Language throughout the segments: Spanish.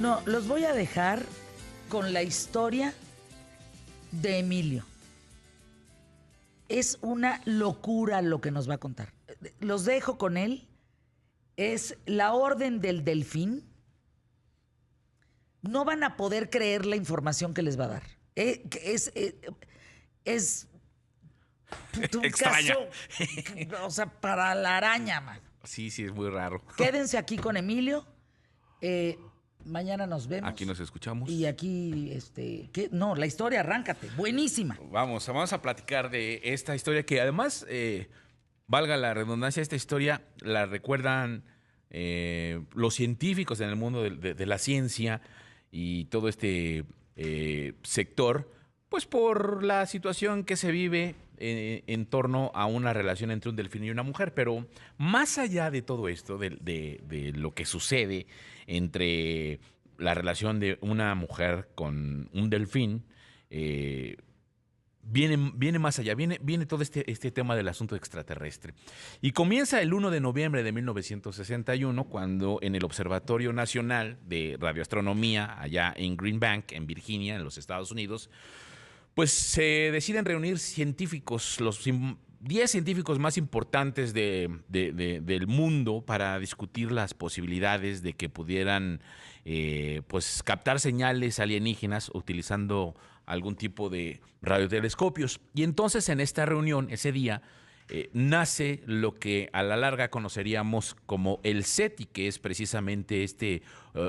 No, los voy a dejar con la historia de Emilio. Es una locura lo que nos va a contar. Los dejo con él. Es la Orden del Delfín. No van a poder creer la información que les va a dar. Es un Extraña. caso, o sea, para la araña, man. Sí, es muy raro. Quédense aquí con Emilio. Mañana nos vemos. Aquí nos escuchamos. Y aquí, no, la historia, arráncate. Buenísima. Vamos a platicar de esta historia que además, valga la redundancia, esta historia la recuerdan los científicos en el mundo de la ciencia y todo este sector, pues por la situación que se vive en torno a una relación entre un delfín y una mujer. Pero más allá de todo esto, de lo que sucede entre la relación de una mujer con un delfín, viene más allá, viene todo este tema del asunto extraterrestre. Y comienza el 1 de noviembre de 1961, cuando en el Observatorio Nacional de Radioastronomía, allá en Green Bank, en Virginia, en los Estados Unidos, pues se deciden reunir científicos, 10 científicos más importantes del mundo, para discutir las posibilidades de que pudieran pues captar señales alienígenas utilizando algún tipo de radiotelescopios. Y entonces en esta reunión, ese día, nace lo que a la larga conoceríamos como el SETI, que es precisamente este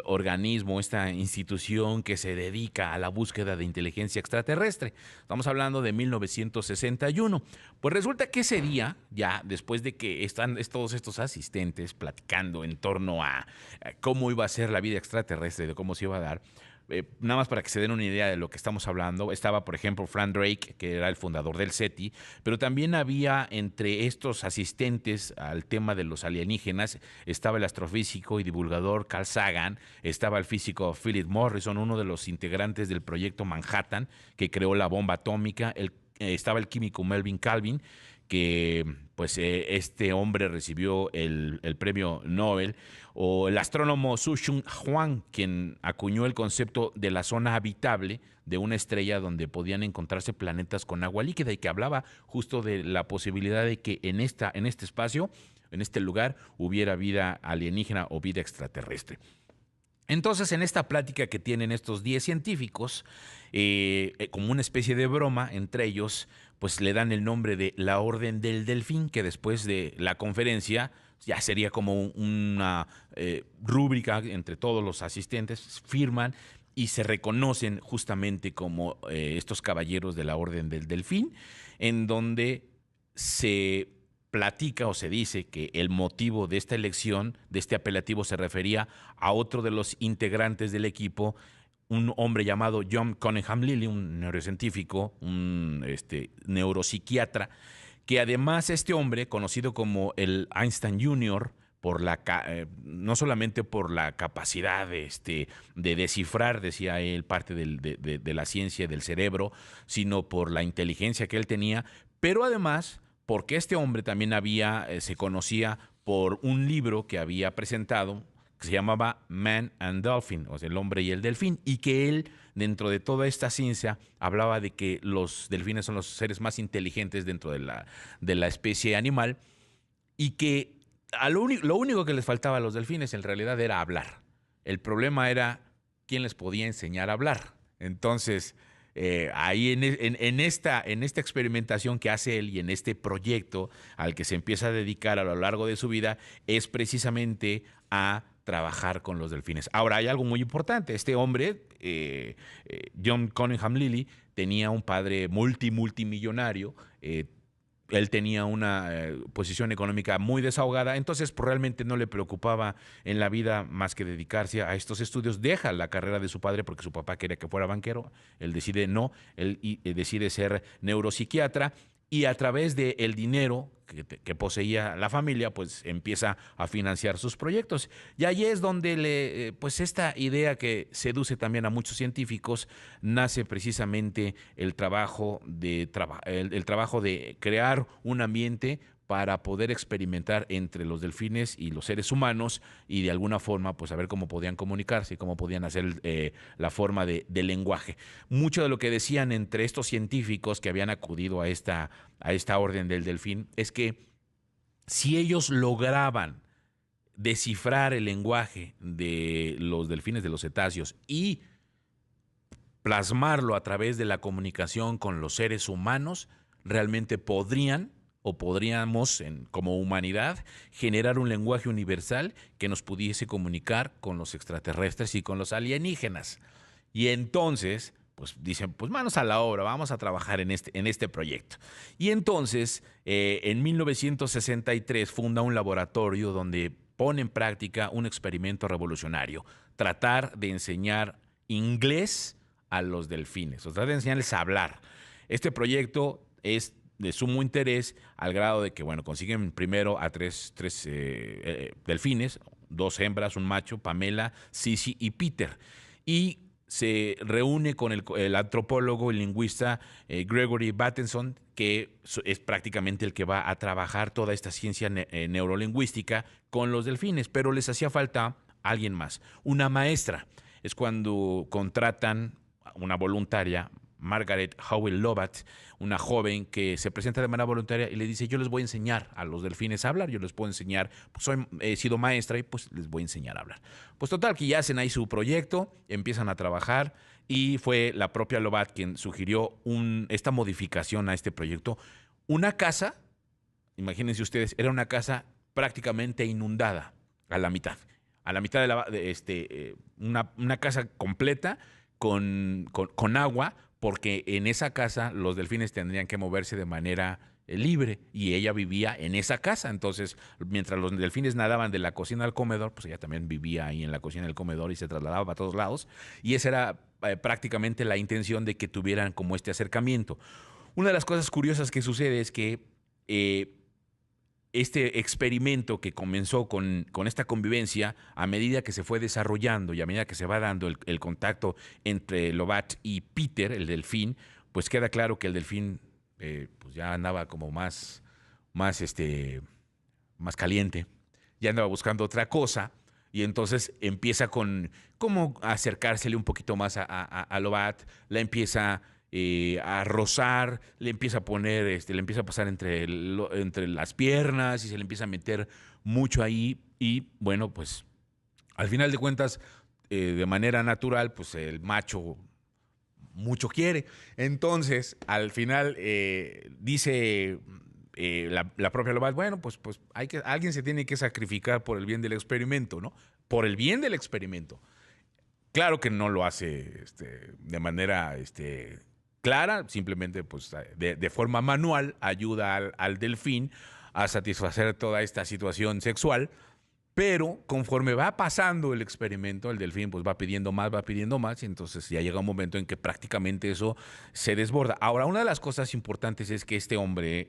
organismo, esta institución que se dedica a la búsqueda de inteligencia extraterrestre. Estamos hablando de 1961. Pues resulta que ese día, ya después de que están todos estos asistentes platicando en torno a cómo iba a ser la vida extraterrestre, de cómo se iba a dar, nada más para que se den una idea de lo que estamos hablando, estaba, por ejemplo, Frank Drake, que era el fundador del SETI, pero también había entre estos asistentes al tema de los alienígenas, estaba el astrofísico y divulgador Carl Sagan, estaba el físico Philip Morrison, uno de los integrantes del proyecto Manhattan, que creó la bomba atómica, estaba el químico Melvin Calvin, que pues este hombre recibió el premio Nobel, o el astrónomo Su-Chung Huang, quien acuñó el concepto de la zona habitable de una estrella donde podían encontrarse planetas con agua líquida, y que hablaba justo de la posibilidad de que en este espacio, en este lugar, hubiera vida alienígena o vida extraterrestre. Entonces, en esta plática que tienen estos 10 científicos, como una especie de broma entre ellos, pues le dan el nombre de la Orden del Delfín, que después de la conferencia ya sería como una rúbrica entre todos los asistentes, firman y se reconocen justamente como estos caballeros de la Orden del Delfín, en donde se platica o se dice que el motivo de esta elección, de este apelativo, se refería a otro de los integrantes del equipo, un hombre llamado John Cunningham Lilly, un neurocientífico, un neuropsiquiatra, que además este hombre, conocido como el Einstein Junior, no solamente por la capacidad de descifrar, decía él, parte de la ciencia del cerebro, sino por la inteligencia que él tenía, pero además porque este hombre también se conocía por un libro que había presentado, que se llamaba Man and Dolphin, o sea, el hombre y el delfín, y que él, dentro de toda esta ciencia, hablaba de que los delfines son los seres más inteligentes dentro de la especie animal, y que lo único que les faltaba a los delfines en realidad era hablar. El problema era quién les podía enseñar a hablar. Entonces, ahí en esta experimentación que hace él y en este proyecto al que se empieza a dedicar a lo largo de su vida, es precisamente a trabajar con los delfines. Ahora, hay algo muy importante. Este hombre, John Cunningham Lilly, tenía un padre multimillonario. Él tenía una posición económica muy desahogada, entonces pues, realmente no le preocupaba en la vida más que dedicarse a estos estudios. Deja la carrera de su padre porque su papá quería que fuera banquero, él decide no, él decide ser neuropsiquiatra, y a través del dinero que poseía la familia, pues empieza a financiar sus proyectos. Y ahí es donde pues esta idea que seduce también a muchos científicos, nace precisamente el trabajo de crear un ambiente para poder experimentar entre los delfines y los seres humanos y de alguna forma pues a ver cómo podían comunicarse y cómo podían hacer la forma de lenguaje. Mucho de lo que decían entre estos científicos que habían acudido a esta orden del delfín es que si ellos lograban descifrar el lenguaje de los delfines, de los cetáceos, y plasmarlo a través de la comunicación con los seres humanos, realmente podrían o podríamos, como humanidad, generar un lenguaje universal que nos pudiese comunicar con los extraterrestres y con los alienígenas. Y entonces, pues dicen, pues manos a la obra, vamos a trabajar en este proyecto. Y entonces, en 1963, funda un laboratorio donde pone en práctica un experimento revolucionario, tratar de enseñar inglés a los delfines, o tratar de enseñarles a hablar. Este proyecto es de sumo interés al grado de que, bueno, consiguen primero a tres delfines, 2 hembras, un macho, Pamela, Sissy y Peter. Y se reúne con el antropólogo y lingüista Gregory Bateson, que es prácticamente el que va a trabajar toda esta ciencia neurolingüística con los delfines, pero les hacía falta alguien más, una maestra. Es cuando contratan una voluntaria, Margaret Howell Lovatt, una joven que se presenta de manera voluntaria y le dice, yo les voy a enseñar a los delfines a hablar, yo les puedo enseñar, pues he sido maestra y pues les voy a enseñar a hablar. Pues total, que ya hacen ahí su proyecto, empiezan a trabajar y fue la propia Lovatt quien sugirió esta modificación a este proyecto. Una casa, imagínense ustedes, era una casa prácticamente inundada a la mitad de una casa completa con agua, porque en esa casa los delfines tendrían que moverse de manera libre y ella vivía en esa casa. Entonces, mientras los delfines nadaban de la cocina al comedor, pues ella también vivía ahí en la cocina del comedor y se trasladaba a todos lados. Y esa era prácticamente la intención de que tuvieran como este acercamiento. Una de las cosas curiosas que sucede es que este experimento que comenzó con esta convivencia, a medida que se fue desarrollando y a medida que se va dando el contacto entre Lovatt y Peter, el delfín, pues queda claro que el delfín pues ya andaba como más caliente, ya andaba buscando otra cosa, y entonces empieza como a acercársele un poquito más a Lovatt, la empieza a rozar, le empieza a poner, le empieza a pasar entre las piernas y se le empieza a meter mucho ahí. Y bueno, pues al final de cuentas, de manera natural, pues el macho mucho quiere. Entonces, al final dice la propia Lovatt, bueno, pues alguien se tiene que sacrificar por el bien del experimento, ¿no? Por el bien del experimento. Claro que no lo hace de manera clara, simplemente pues de forma manual ayuda al delfín a satisfacer toda esta situación sexual, pero conforme va pasando el experimento, el delfín pues va pidiendo más, y entonces ya llega un momento en que prácticamente eso se desborda. Ahora, una de las cosas importantes es que este hombre,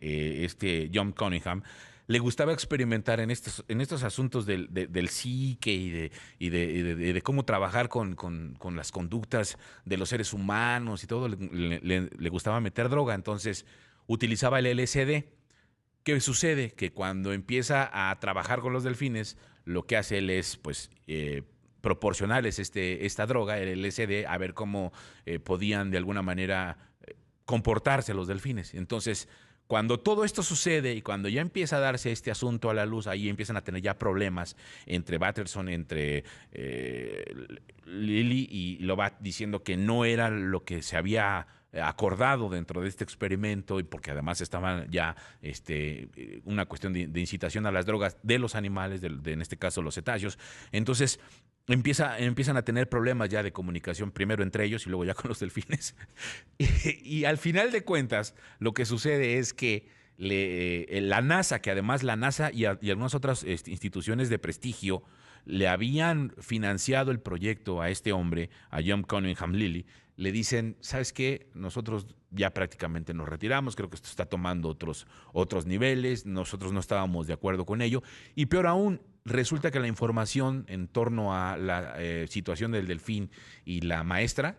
John Cunningham, le gustaba experimentar en estos asuntos del psique y de cómo trabajar con las conductas de los seres humanos y todo. Le gustaba meter droga, entonces utilizaba el LSD. ¿Qué sucede? Que cuando empieza a trabajar con los delfines, lo que hace él es pues proporcionarles esta droga, el LSD, a ver cómo podían de alguna manera comportarse los delfines. Entonces, cuando todo esto sucede y cuando ya empieza a darse este asunto a la luz, ahí empiezan a tener ya problemas entre Bateson, entre Lily y Lovatt, diciendo que no era lo que se había acordado dentro de este experimento, y porque además estaba ya una cuestión de incitación a las drogas de los animales, en este caso los cetáceos. Entonces empiezan a tener problemas ya de comunicación, primero entre ellos y luego ya con los delfines. Y al final de cuentas, lo que sucede es que la NASA, que además la NASA y algunas otras instituciones de prestigio le habían financiado el proyecto a este hombre, a John Cunningham Lilly, le dicen, ¿sabes qué? Nosotros ya prácticamente nos retiramos, creo que esto está tomando otros niveles, nosotros no estábamos de acuerdo con ello, y peor aún, resulta que la información en torno a la situación del delfín y la maestra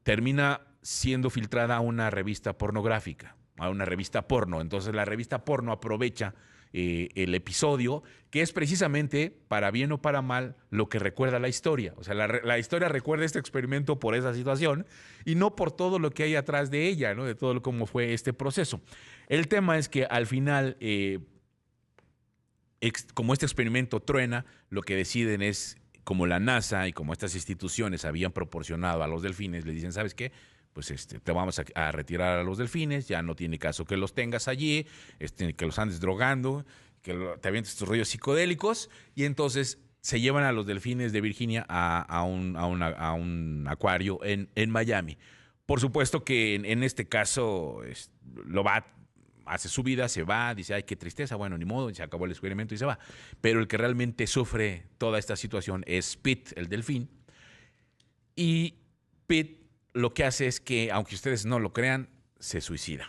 termina siendo filtrada a una revista pornográfica. a una revista porno. Entonces la revista porno aprovecha el episodio, que es precisamente, para bien o para mal, lo que recuerda la historia. O sea, la historia recuerda este experimento por esa situación y no por todo lo que hay atrás de ella, ¿no? De todo cómo fue este proceso. El tema es que al final, como este experimento truena, lo que deciden es, como la NASA y como estas instituciones habían proporcionado a los delfines, le dicen, ¿sabes qué? Pues te vamos a retirar a los delfines, ya no tiene caso que los tengas allí, que los andes drogando, que te avientes estos rollos psicodélicos, y entonces se llevan a los delfines de Virginia a un acuario en Miami. Por supuesto que en este caso hace su vida, se va, dice, ay, qué tristeza, bueno, ni modo, se acabó el experimento y se va. Pero el que realmente sufre toda esta situación es Pete, el delfín, y Pete lo que hace es que, aunque ustedes no lo crean, se suicida.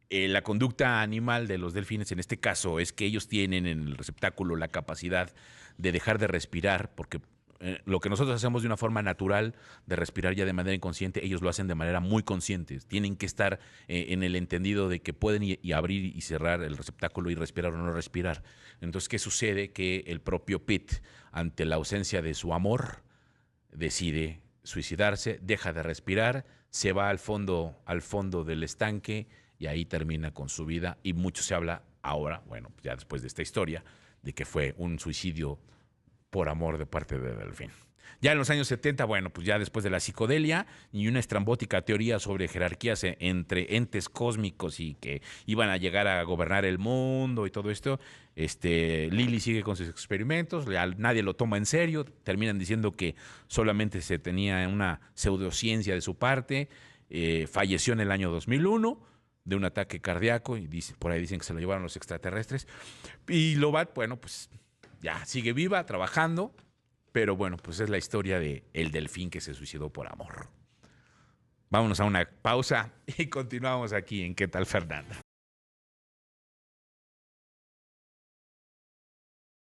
La conducta animal de los delfines en este caso es que ellos tienen en el receptáculo la capacidad de dejar de respirar, porque lo que nosotros hacemos de una forma natural, de respirar ya de manera inconsciente, ellos lo hacen de manera muy consciente. Tienen que estar en el entendido de que pueden y abrir y cerrar el receptáculo y respirar o no respirar. Entonces, ¿qué sucede? Que el propio Pete, ante la ausencia de su amor, decide suicidarse, deja de respirar, se va al fondo del estanque y ahí termina con su vida. Y mucho se habla ahora, bueno, ya después de esta historia, de que fue un suicidio por amor de parte de delfín. Ya en los años 70, bueno, pues ya después de la psicodelia y una estrambótica teoría sobre jerarquías entre entes cósmicos y que iban a llegar a gobernar el mundo y todo esto, Lilly sigue con sus experimentos, nadie lo toma en serio, terminan diciendo que solamente se tenía una pseudociencia de su parte, falleció en el año 2001 de un ataque cardíaco y por ahí dicen que se lo llevaron los extraterrestres. Y Lobat, bueno, pues ya sigue viva, trabajando. Pero bueno, pues es la historia de el delfín que se suicidó por amor. Vámonos a una pausa y continuamos aquí en ¿Qué tal, Fernanda?